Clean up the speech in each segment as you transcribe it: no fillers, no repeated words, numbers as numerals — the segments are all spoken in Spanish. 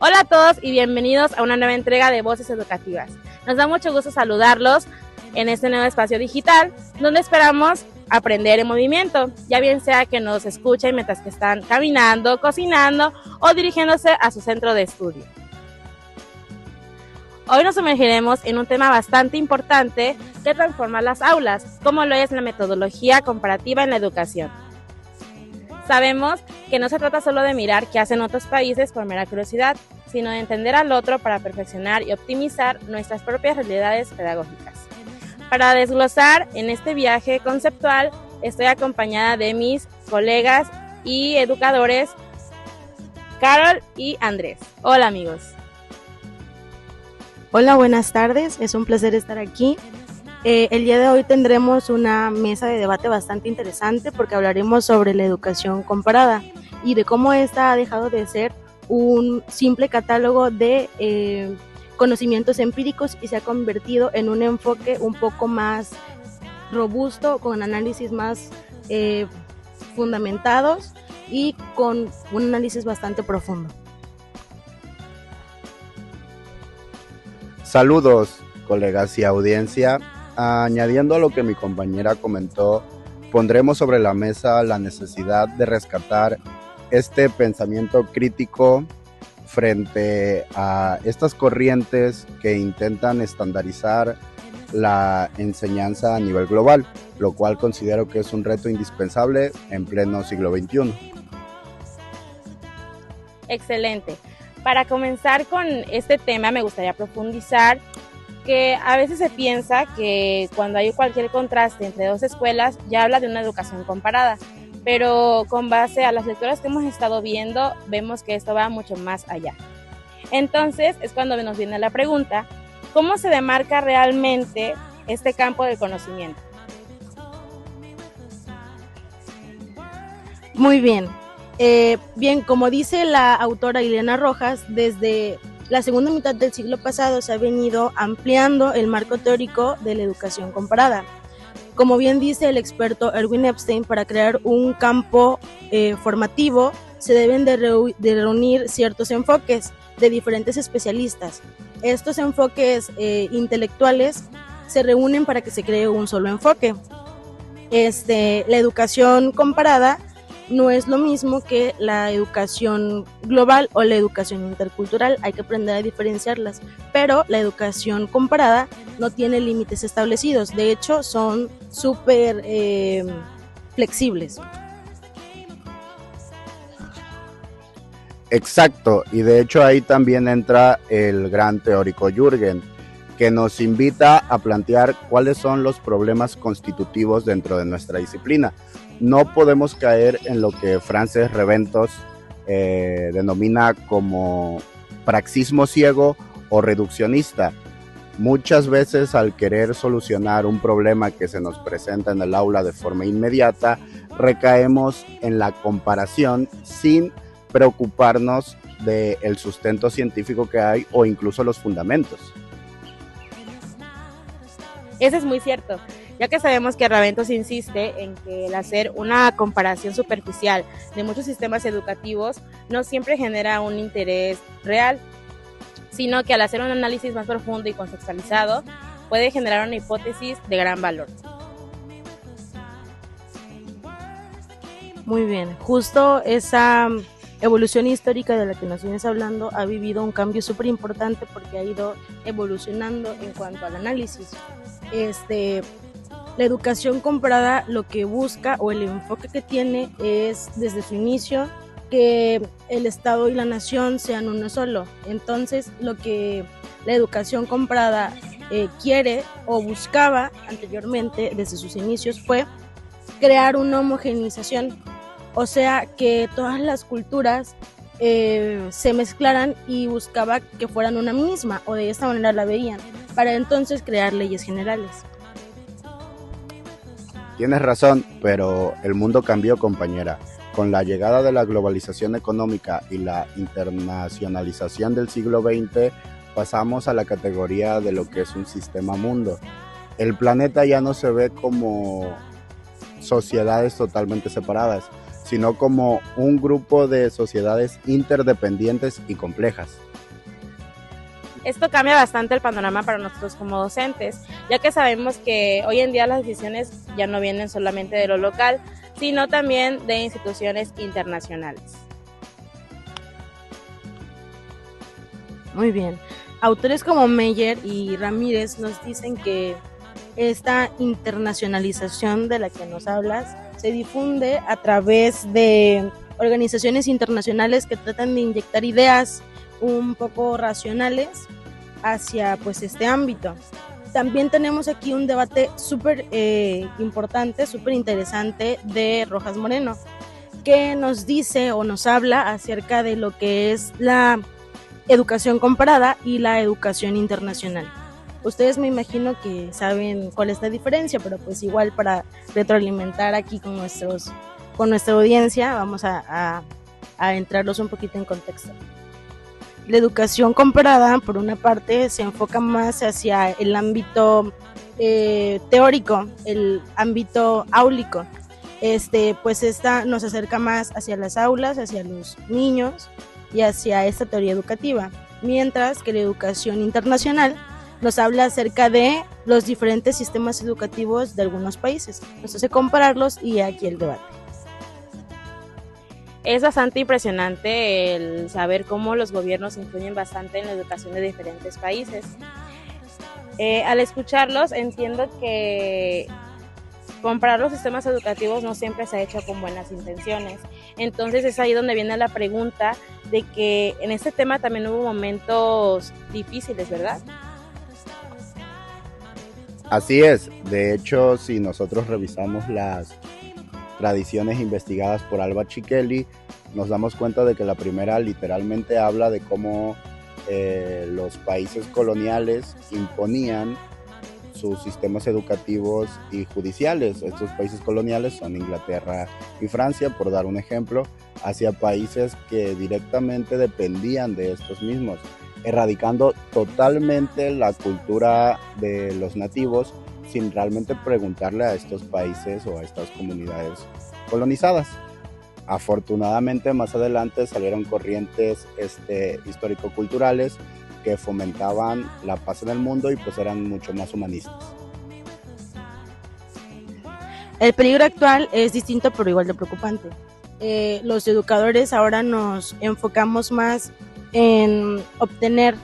Hola a todos y bienvenidos a una nueva entrega de Voces Educativas. Nos da mucho gusto saludarlos en este nuevo espacio digital, donde esperamos aprender en movimiento, ya bien sea que nos escuchen mientras que están caminando, cocinando o dirigiéndose a su centro de estudio. Hoy nos sumergiremos en un tema bastante importante que transforma las aulas, como lo es la metodología comparativa en la educación. Sabemos que no se trata solo de mirar qué hacen otros países por mera curiosidad, sino de entender al otro para perfeccionar y optimizar nuestras propias realidades pedagógicas. Para desglosar en este viaje conceptual, estoy acompañada de mis colegas y educadores, Carol y Andrés. Hola amigos. Hola, buenas tardes, es un placer estar aquí. El día de hoy tendremos una mesa de debate bastante interesante porque hablaremos sobre la educación comparada y de cómo esta ha dejado de ser un simple catálogo de conocimientos empíricos y se ha convertido en un enfoque un poco más robusto, con análisis más fundamentados y con un análisis bastante profundo. Saludos, colegas y audiencia. Añadiendo a lo que mi compañera comentó, pondremos sobre la mesa la necesidad de rescatar este pensamiento crítico frente a estas corrientes que intentan estandarizar la enseñanza a nivel global, lo cual considero que es un reto indispensable en pleno siglo XXI. Excelente. Para comenzar con este tema me gustaría profundizar que a veces se piensa que cuando hay cualquier contraste entre dos escuelas ya habla de una educación comparada, pero con base a las lecturas que hemos estado viendo vemos que esto va mucho más allá. Entonces es cuando nos viene la pregunta, ¿cómo se demarca realmente este campo del conocimiento? Muy bien. Bien, como dice la autora Ileana Rojas, desde la segunda mitad del siglo pasado se ha venido ampliando el marco teórico de la educación comparada. Como bien dice el experto Erwin Epstein, para crear un campo formativo se deben de reunir ciertos enfoques de diferentes especialistas. Estos enfoques intelectuales se reúnen para que se cree un solo enfoque. La educación comparada no es lo mismo que la educación global o la educación intercultural, hay que aprender a diferenciarlas, pero la educación comparada no tiene límites establecidos, de hecho son súper flexibles. Exacto, y de hecho ahí también entra el gran teórico Jürgen, que nos invita a plantear cuáles son los problemas constitutivos dentro de nuestra disciplina. No podemos caer en lo que Frances Reventos denomina como praxismo ciego o reduccionista. Muchas veces al querer solucionar un problema que se nos presenta en el aula de forma inmediata, recaemos en la comparación sin preocuparnos del sustento científico que hay o incluso los fundamentos. Eso es muy cierto, ya que sabemos que Reventos insiste en que el hacer una comparación superficial de muchos sistemas educativos no siempre genera un interés real, sino que al hacer un análisis más profundo y contextualizado puede generar una hipótesis de gran valor. Muy bien, justo esa evolución histórica de la que nos vienes hablando ha vivido un cambio súper importante porque ha ido evolucionando en cuanto al análisis. La educación comparada lo que busca o el enfoque que tiene es desde su inicio que el Estado y la nación sean uno solo. Entonces lo que la educación comparada quiere o buscaba anteriormente desde sus inicios fue crear una homogenización, o sea que todas las culturas se mezclaran y buscaba que fueran una misma o de esta manera la veían para entonces crear leyes generales. Tienes razón, pero el mundo cambió, compañera. Con la llegada de la globalización económica y la internacionalización del siglo XX, pasamos a la categoría de lo que es un sistema mundo. El planeta ya no se ve como sociedades totalmente separadas, sino como un grupo de sociedades interdependientes y complejas. Esto cambia bastante el panorama para nosotros como docentes, ya que sabemos que hoy en día las decisiones ya no vienen solamente de lo local, sino también de instituciones internacionales. Muy bien. Autores como Meyer y Ramírez nos dicen que esta internacionalización de la que nos hablas se difunde a través de organizaciones internacionales que tratan de inyectar ideas un poco racionales hacia pues este ámbito. También tenemos aquí un debate súper importante, súper interesante de Rojas Moreno, que nos dice o nos habla acerca de lo que es la educación comparada y la educación internacional. Ustedes me imagino que saben cuál es la diferencia, pero pues igual para retroalimentar aquí con nuestra audiencia vamos a entrarlos un poquito en contexto. La educación comparada, por una parte, se enfoca más hacia el ámbito teórico, el ámbito áulico. Pues esta nos acerca más hacia las aulas, hacia los niños y hacia esta teoría educativa, mientras que la educación internacional nos habla acerca de los diferentes sistemas educativos de algunos países. Nos hace compararlos y aquí el debate. Es bastante impresionante el saber cómo los gobiernos influyen bastante en la educación de diferentes países. Al escucharlos entiendo que comparar los sistemas educativos no siempre se ha hecho con buenas intenciones. Entonces es ahí donde viene la pregunta de que en este tema también hubo momentos difíciles, ¿verdad? Así es. De hecho, si nosotros revisamos las tradiciones investigadas por Alba Cichelli, nos damos cuenta de que la primera literalmente habla de cómo los países coloniales imponían sus sistemas educativos y judiciales. Estos países coloniales son Inglaterra y Francia, por dar un ejemplo, hacia países que directamente dependían de estos mismos, erradicando totalmente la cultura de los nativos sin realmente preguntarle a estos países o a estas comunidades colonizadas. Afortunadamente, más adelante salieron corrientes histórico-culturales que fomentaban la paz en el mundo y pues eran mucho más humanistas. El peligro actual es distinto pero igual de preocupante. Los educadores ahora nos enfocamos más en obtener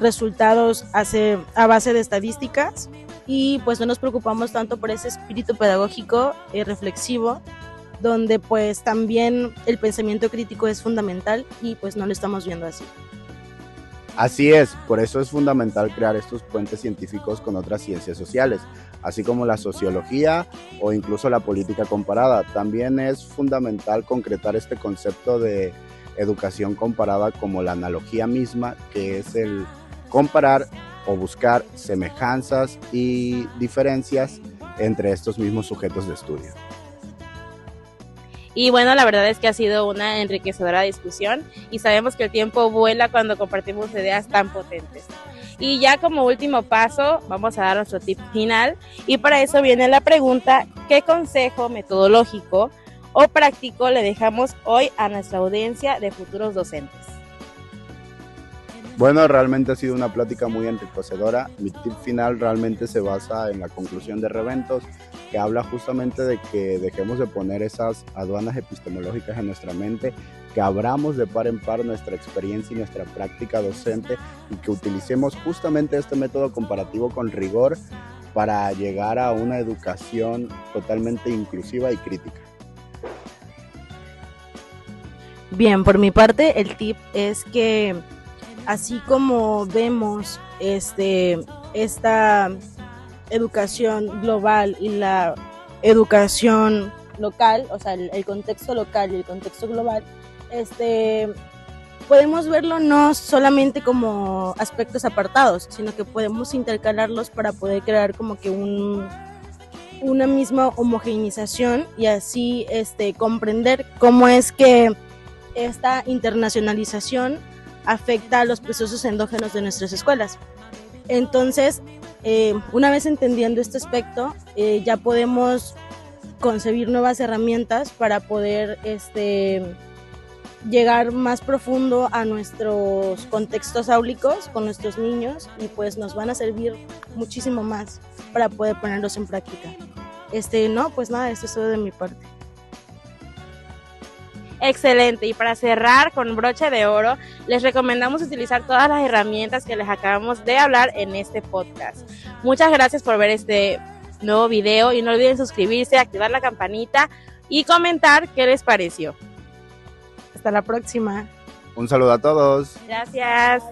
resultados a base de estadísticas y pues no nos preocupamos tanto por ese espíritu pedagógico reflexivo, donde pues también el pensamiento crítico es fundamental y pues no lo estamos viendo así. Así es, por eso es fundamental crear estos puentes científicos con otras ciencias sociales, así como la sociología o incluso la política comparada. También es fundamental concretar este concepto de educación comparada como la analogía misma, que es el comparar o buscar semejanzas y diferencias entre estos mismos sujetos de estudio. Y bueno, la verdad es que ha sido una enriquecedora discusión y sabemos que el tiempo vuela cuando compartimos ideas tan potentes. Y ya como último paso, vamos a dar nuestro tip final y para eso viene la pregunta: ¿qué consejo metodológico o práctico le dejamos hoy a nuestra audiencia de futuros docentes? Bueno, realmente ha sido una plática muy enriquecedora. Mi tip final realmente se basa en la conclusión de Reventos, que habla justamente de que dejemos de poner esas aduanas epistemológicas en nuestra mente, que abramos de par en par nuestra experiencia y nuestra práctica docente y que utilicemos justamente este método comparativo con rigor para llegar a una educación totalmente inclusiva y crítica. Bien, por mi parte el tip es que así como vemos esta educación global y la educación local, o sea, el contexto local y el contexto global, podemos verlo no solamente como aspectos apartados, sino que podemos intercalarlos para poder crear como que una misma homogeneización y así comprender cómo es que esta internacionalización afecta a los procesos endógenos de nuestras escuelas. Entonces, una vez entendiendo este aspecto, ya podemos concebir nuevas herramientas para poder llegar más profundo a nuestros contextos áulicos con nuestros niños y pues nos van a servir muchísimo más para poder ponerlos en práctica. No, pues nada, esto es todo de mi parte. Excelente, y para cerrar con broche de oro, les recomendamos utilizar todas las herramientas que les acabamos de hablar en este podcast. Muchas gracias por ver este nuevo video y no olviden suscribirse, activar la campanita y comentar qué les pareció. Hasta la próxima. Un saludo a todos. Gracias.